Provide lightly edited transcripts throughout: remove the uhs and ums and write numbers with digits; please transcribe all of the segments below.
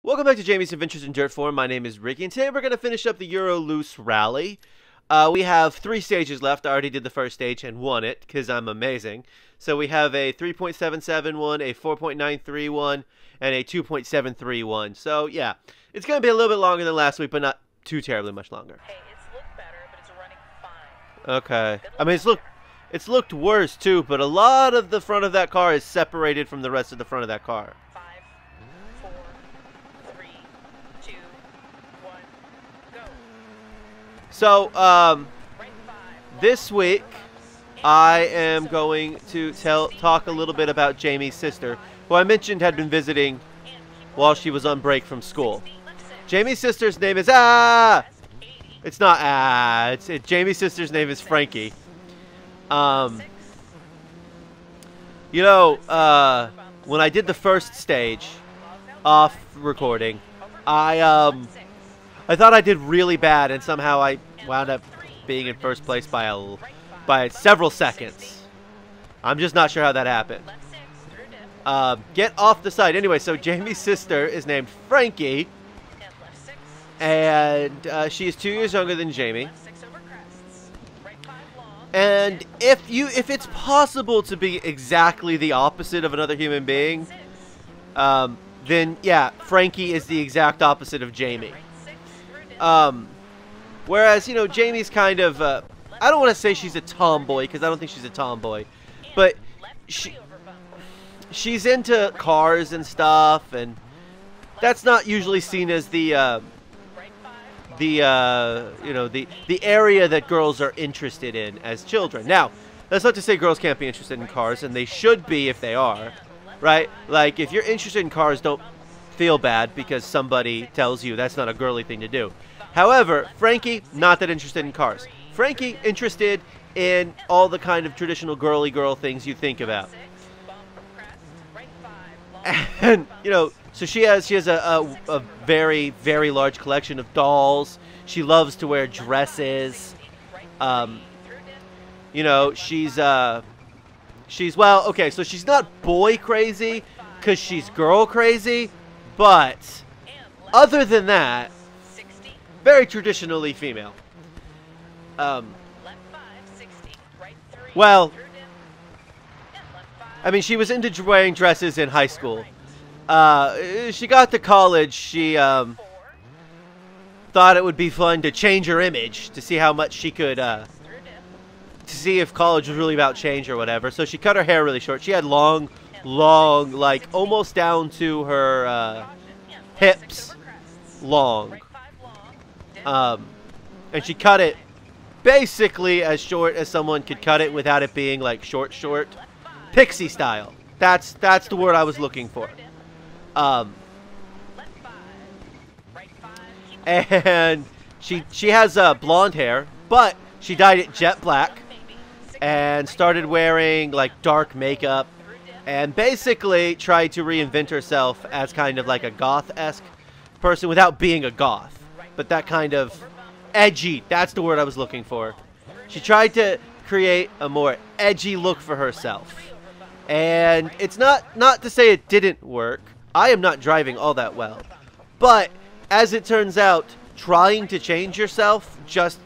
Welcome back to Jamie's Adventures in Dirt 4. My name is Ricky, and today we're going to finish up the Euro Loose Rally. We have 3 stages left. I already did the first stage and won it, because I'm amazing. So we have a 3.77 one, a 4.93 one, and a 2.73 one. So, yeah, it's going to be a little bit longer than last week, but not too terribly much longer. Hey, it's looked better, but it's running fine. Okay. I mean, it's looked worse, too, but a lot of the front of that car is separated from the rest of the front of that car. 5, 4, 3, 2, 1, go. So, Right 5. this week, I am going to talk a little bit about Jamie's sister, who I mentioned had been visiting while she was on break from school. Jamie's sister's name is It's not Jamie's sister's name is Frankie. You know, when I did the first stage off recording, I thought I did really bad, and somehow I wound up being in first place by several seconds. I'm just not sure how that happened. Get off the side. Anyway, so Jamie's sister is named Frankie, and she is 2 years younger than Jamie. And if it's possible to be exactly the opposite of another human being, then yeah, Frankie is the exact opposite of Jamie. Whereas, you know, Jamie's kind of, I don't want to say she's a tomboy, because I don't think she's a tomboy, but she's into cars and stuff, and that's not usually seen as the area that girls are interested in as children. Now, that's not to say girls can't be interested in cars, and they should be if they are, right? Like, if you're interested in cars, don't feel bad because somebody tells you that's not a girly thing to do. However, Frankie, not that interested in cars. Frankie, interested in all the kind of traditional girly girl things you think about. And, you know, so she has a very, very large collection of dolls. She loves to wear dresses. You know, she's well, okay, so she's not boy crazy because she's girl crazy, but other than that, very traditionally female. Well, I mean, she was into wearing dresses in high school. She got to college, she thought it would be fun to change her image to see how much she could, to see if college was really about change or whatever. So she cut her hair really short. She had long, like almost down to her hips, long. And she cut it basically as short as someone could cut it without it being like short. Pixie style. That's the word I was looking for. And she has blonde hair, but she dyed it jet black and started wearing like dark makeup and basically tried to reinvent herself as kind of like a goth-esque person without being a goth. But that kind of edgy, that's the word I was looking for. She tried to create a more edgy look for herself. And it's not to say it didn't work. I am not driving all that well. But as it turns out, trying to change yourself just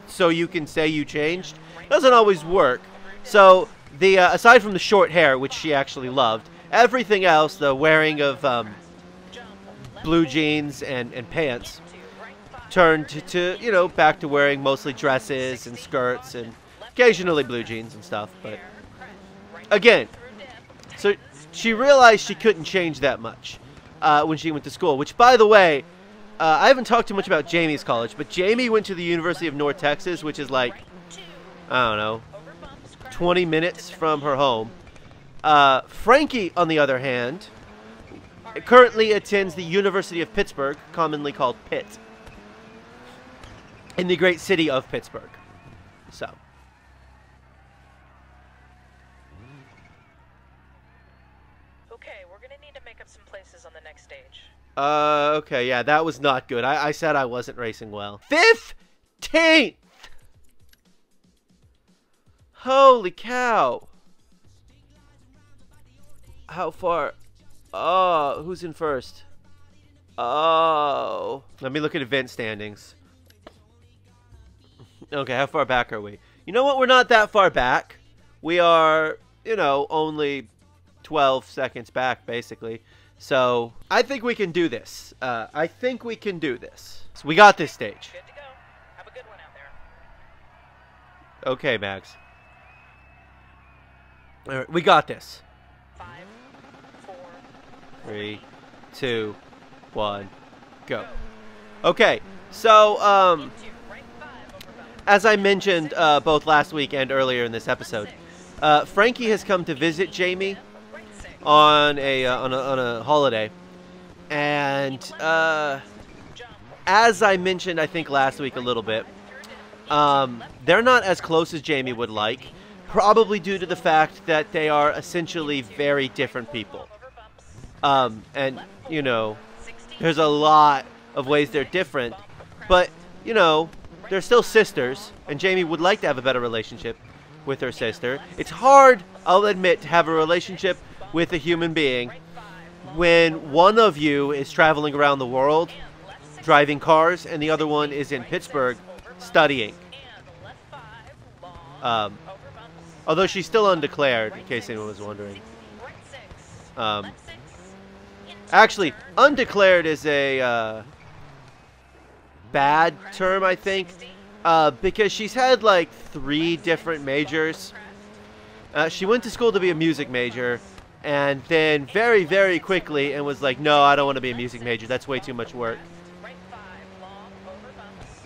so you can say you changed doesn't always work. So the aside from the short hair, which she actually loved, everything else, the wearing of blue jeans and pants, turned to, you know, back to wearing mostly dresses and skirts and occasionally blue jeans and stuff. But again, so she realized she couldn't change that much when she went to school, which, by the way, I haven't talked too much about Jamie's college, but Jamie went to the University of North Texas, which is like, I don't know, 20 minutes from her home. Frankie, on the other hand, currently attends the University of Pittsburgh, commonly called Pitt, in the great city of Pittsburgh. So. Okay, we're gonna need to make up some places on the next stage. Okay, yeah, that was not good. I said I wasn't racing well. 15th! Holy cow. How far? Oh, who's in first? Oh. Let me look at event standings. Okay, how far back are we? You know what? We're not that far back. We are, you know, only 12 seconds back, basically. So, I think we can do this. I think we can do this. So we got this stage. Good to go. Have a good one out there. Okay, Max. All right, we got this. 5, 4, 3, 2, 1, go. Okay, so, into right 5 over bumps. as I mentioned both last week and earlier in this episode, Frankie has come to visit Jamie Right 6. on a holiday, and Jump. as I mentioned, I think last week a little bit, they're not as close as Jamie would like, probably due to the fact that they are essentially very different people. Over bumps. And you know, 60. there's a lot of ways they're different, but you know, they're still sisters, and Jamie would like to have a better relationship with her sister. It's hard, I'll admit, to have a relationship with a human being Right 5. when one of you is traveling around the world, And left 6. driving cars, and the other one is in Pittsburgh studying. And left 5. Long. Um, Over bumps. although she's still undeclared, in case anyone was wondering. Right 6. Um, Left 6. Into Actually, turn. undeclared is a bad term, I think, 60. because she's had like 3 different majors. She went to school to be a music major, and then very, very quickly and was like, no, I don't want to be a music major. That's way too much work. Right 5. Long. Over bumps.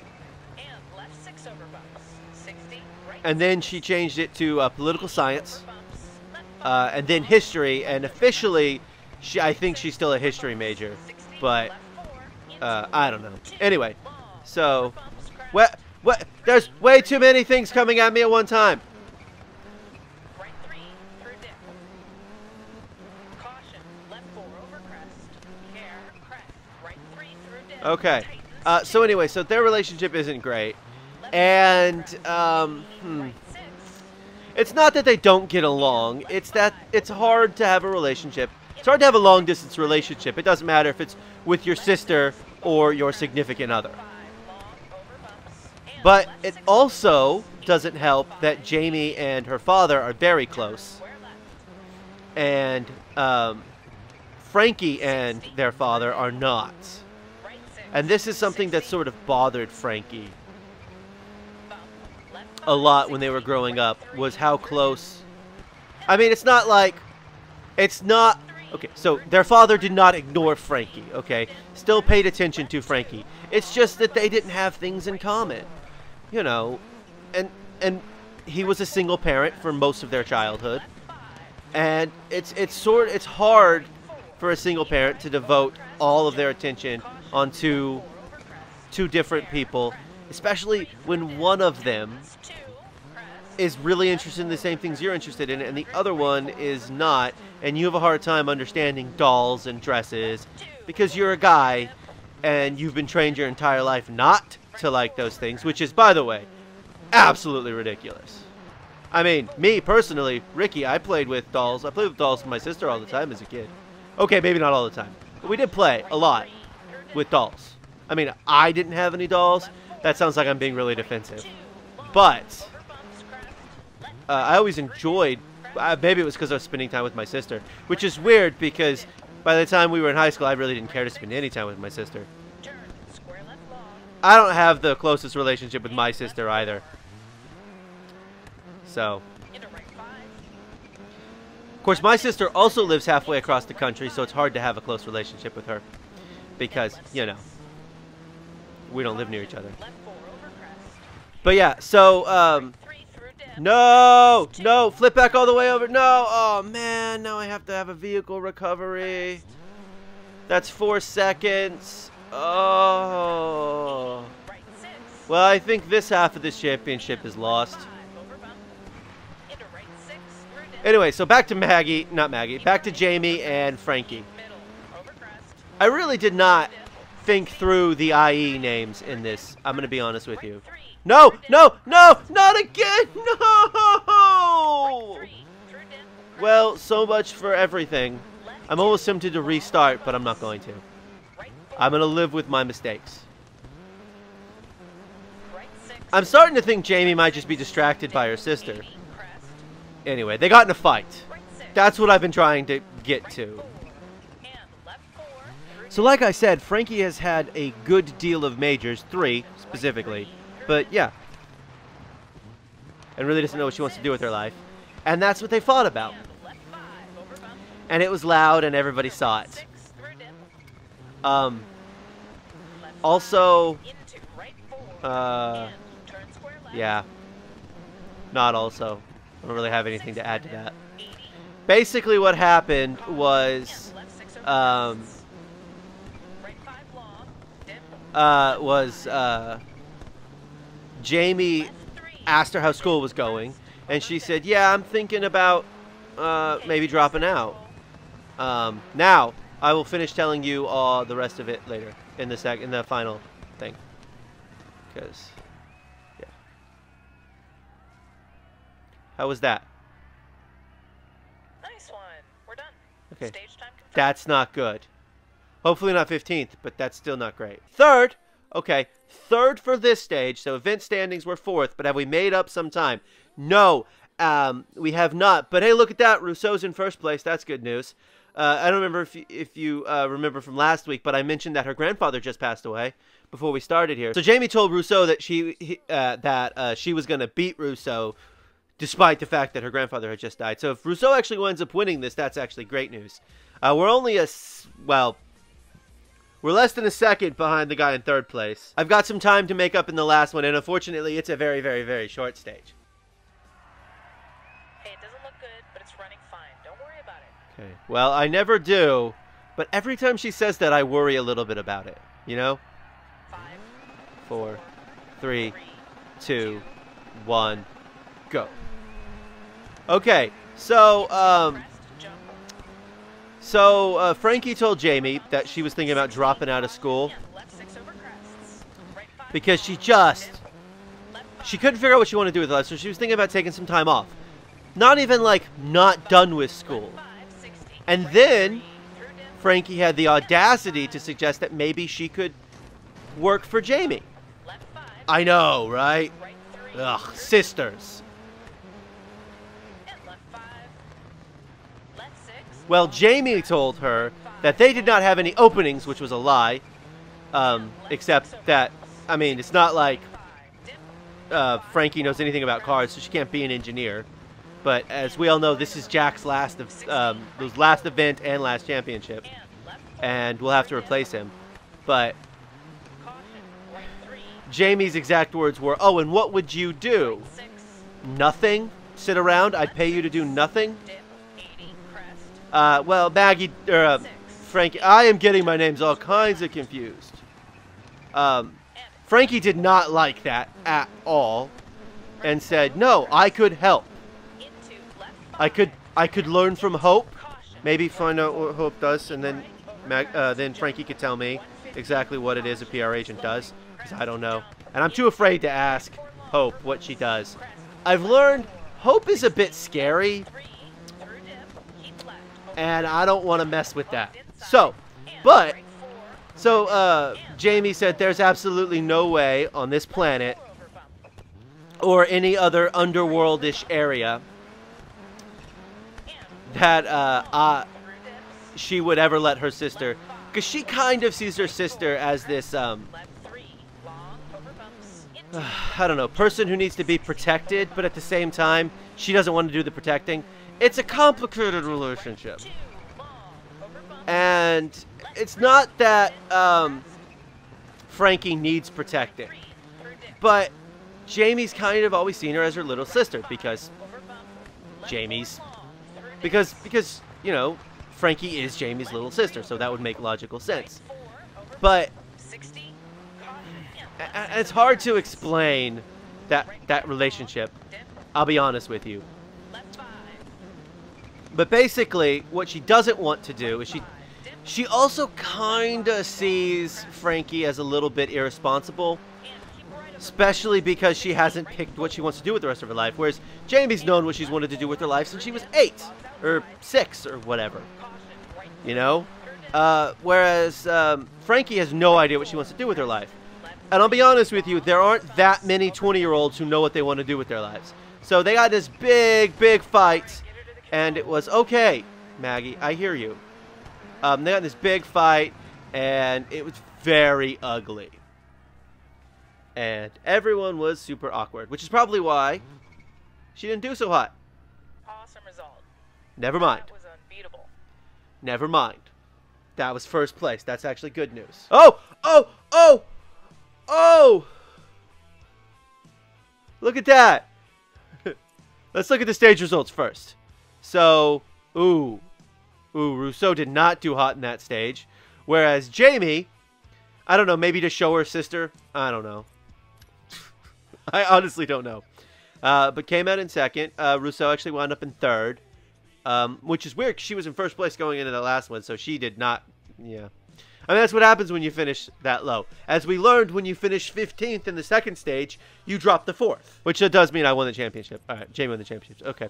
And left 6 over bumps. 60. Right. And then she changed it to political science, Over bumps. Left 5. and then history, and officially, I think she's still a history major, 60. but Left 4. I don't know. Anyway, Long. so, Bumps. Crash. what? There's way too many things coming at me at one time. Right 3 through dip. Caution. Left 4 over crest. Care. Crest. Right 3 through dip. Okay. Tightens So anyway, so their relationship isn't great, and right 6. it's not that they don't get along. It's that it's hard to have a relationship. It's hard to have a long distance relationship. It doesn't matter if it's with your sister or your significant other. 5 long over bumps. And But left it 6 also doesn't help that Jamie and her father are very close, square left. and Frankie and their father are not. Right 6. And this is something that 60. sort of bothered Frankie Bump. Left a 5. lot when they were growing up, was how close. I mean, it's not like, it's not, okay, so their father did not ignore Frankie, okay? Still paid attention to Frankie. It's just that they didn't have things in common, you know, and he was a single parent for most of their childhood, and it's hard for a single parent to devote all of their attention on two different people, especially when one of them 2. Crest. is really interested in the same things you're interested in, and the other one is not, and you have a hard time understanding dolls and dresses because you're a guy and you've been trained your entire life not to like those things, which is, by the way, absolutely ridiculous. I mean, me personally, Ricky, I played with dolls. I played with dolls with my sister all the time as a kid. Okay, maybe not all the time, but we did play a lot with dolls. I mean, I didn't have any dolls. That sounds like I'm being really defensive. But I always enjoyed, maybe it was because I was spending time with my sister, which is weird because by the time we were in high school, I really didn't care to spend any time with my sister. Turn. Square left long. I don't have the closest relationship with my sister either. So, Into right 5. of course, my sister also lives halfway across the country, so it's hard to have a close relationship with her because, you know, we don't live near each other. Left 4 over crest. But yeah, so, 3 through dip. no, flip back all the way over. No, oh man, now I have to have a vehicle recovery. That's 4 seconds. Oh. Right 6. Well, I think this half of this championship is lost. 5 over bump. Into right 6 through dip. Anyway, so back to not Maggie, back to Jamie and Frankie. Middle over crest. I really did not think through the IE names in this. I'm going to be honest with you. 3 No, not again. No. 3 through dip. Well, so much for everything. I'm almost tempted to restart, but I'm not going to. Right 4 I'm going to live with my mistakes. Right 6. I'm starting to think Jamie might just be distracted by her sister. 80 crest. Anyway, they got in a fight. Right 6. That's what I've been trying to get to. And left 4. So like I said, Frankie has had a good deal of majors, 3 specifically. But yeah. And really doesn't know what she wants to do with her life. And that's what they fought about. And left 5 over bump. And it was loud and everybody saw it. 6 through dip. Um, Left also, 5 into right 4. uh, And turn square left. yeah. Not also. I don't really have anything to add to that. 80. Basically what happened was, And left 6 over um, crest. Right 5 long. Dip. Jamie Left 3. asked her how school was going, and she said, yeah, I'm thinking about, maybe dropping out. Now, I will finish telling you all the rest of it later, in the final thing. Because, yeah. How was that? Nice one. We're done. Okay. Stage time confirmed. That's not good. Hopefully not 15th, but that's still not great. Third, okay, third for this stage. So event standings were 4th, but have we made up some time? No, we have not. But hey, look at that. Rousseau's in first place. That's good news. I don't remember if you remember from last week, but I mentioned that her grandfather just passed away before we started here. So Jamie told Rousseau that she was going to beat Rousseau despite the fact that her grandfather had just died. So if Rousseau actually winds up winning this, that's actually great news. We're only we're less than a second behind the guy in third place. I've got some time to make up in the last one, and unfortunately, it's a very, very, very short stage. Hey, it doesn't look good, but it's running fine. Don't worry about it. Okay. Well, I never do, but every time she says that, I worry a little bit about it. You know? 5, 4, 3, 2, 1, go. Okay, so, crest, jump. Frankie told Jamie that she was thinking about dropping out of school And left 6 over crests. Right 5. because she Left 5. couldn't figure out what she wanted to do with her life, so she was thinking about taking some time off. Not even, like, not done with school. 5, 60. And Right then 3 through dip. Frankie had the audacity to suggest that maybe she could work for Jamie. Left 5. I know, right? Right 3. Ugh, through dip. sisters. And left 5. Left 6. Well, Jamie told her that they did not have any openings, which was a lie. Except that, I mean, it's not like 5. Dip. Frankie knows anything about cars, so she can't be an engineer. But as we all know, this is Jack's last event and last championship, And left 4. and we'll have to replace him. But Caution. Right 3. Jamie's exact words were, "Oh, and what would you do? 6. Nothing? Sit around? I'd pay you to do nothing?" Dip. 80. Crest. Well, Maggie, Frankie, I am getting my names all kinds of confused. Frankie did not like that at all, and said, "No, I could help. Into left 5. I could learn from Hope, Caution. maybe find out what Hope does, and then then Frankie could tell me exactly what it is a PR agent does, because I don't know, and I'm too afraid to ask Hope what she does. I've learned Hope is a bit scary, 3 through dip. Keep left. and I don't want to mess with that. So, but Right 4. Jamie said there's absolutely no way on this planet 4 over bump. or any other underworldish area that Through dips. she would ever let her sister, because she kind of sees her sister as this Left 3. Long over bumps. Into I don't know, person who needs to be protected, but at the same time she doesn't want to do the protecting. It's a complicated relationship, 2. Long over bumps. and it's not that Frankie needs protecting, 3 through dip. but Jamie's kind of always seen her as her little sister, because Over bump. Left Jamie's 4 long through dip. because you know, Frankie is Jamie's little sister, so that would make logical sense. 4 over But 60. Caution. And left it's hard to explain that relationship, dip. I'll be honest with you. Left 5. But basically, what she doesn't want to do is Dip. she also kind of sees Frankie as a little bit irresponsible, And keep right over especially because she hasn't picked what she wants to do with the rest of her life, whereas Jamie's known what she's wanted to do with her life since she was 8 or 6 or whatever, caution. Right you know? through dip. Whereas Frankie has no idea what she wants to do with her life. And I'll be honest with you, there aren't that many 20-year-olds who know what they want to do with their lives. So they got this big, big fight, and it was, okay, Maggie, I hear you. They got this big fight, and it was very ugly. And everyone was super awkward, which is probably why she didn't do so hot. Awesome result. Never mind. That was unbeatable. Never mind. That was first place. That's actually good news. Oh! Oh! Oh! Oh! Look at that! Let's look at the stage results first. So, Rousseau did not do hot in that stage. Whereas Jamie, I don't know, maybe to show her sister? I don't know. I honestly don't know. But came out in second. Rousseau actually wound up in third. Which is weird because she was in first place going into the last one, so she did not, yeah. I mean, that's what happens when you finish that low. As we learned, when you finish 15th in the second stage, you drop the 4th. Which does mean I won the championship. All right, Jamie won the championship. Okay.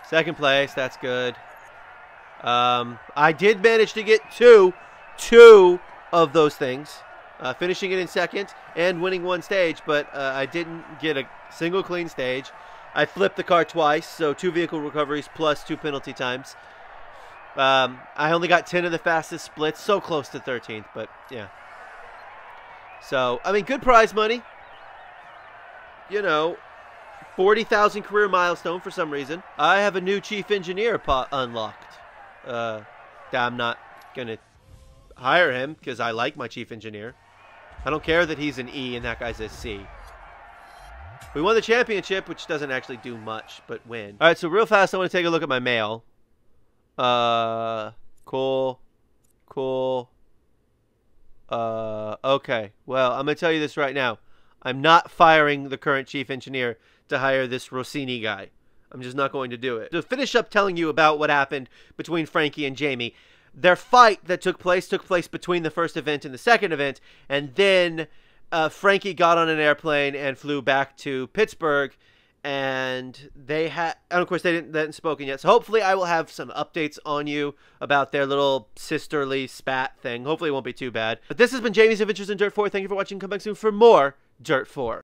Second place, that's good. I did manage to get two of those things. Finishing it in second and winning one stage, but I didn't get a single clean stage. I flipped the car twice, so 2 vehicle recoveries plus 2 penalty times. I only got 10 of the fastest splits, so close to 13th, but yeah. So, I mean, good prize money. You know, 40,000 career milestone for some reason. I have a new chief engineer unlocked. I'm not going to hire him because I like my chief engineer. I don't care that he's an E and that guy's a C. We won the championship, which doesn't actually do much, but win. All right, so real fast, I want to take a look at my mail. Cool. Okay. Well, I'm going to tell you this right now. I'm not firing the current chief engineer to hire this Rossini guy. I'm just not going to do it. To finish up telling you about what happened between Frankie and Jamie, their fight that took place between the first event and the second event, and then Frankie got on an airplane and flew back to Pittsburgh, and of course they hadn't spoken yet. So hopefully I will have some updates on you about their little sisterly spat thing. Hopefully it won't be too bad. But this has been Jamie's Adventures in Dirt 4. Thank you for watching. Come back soon for more Dirt 4.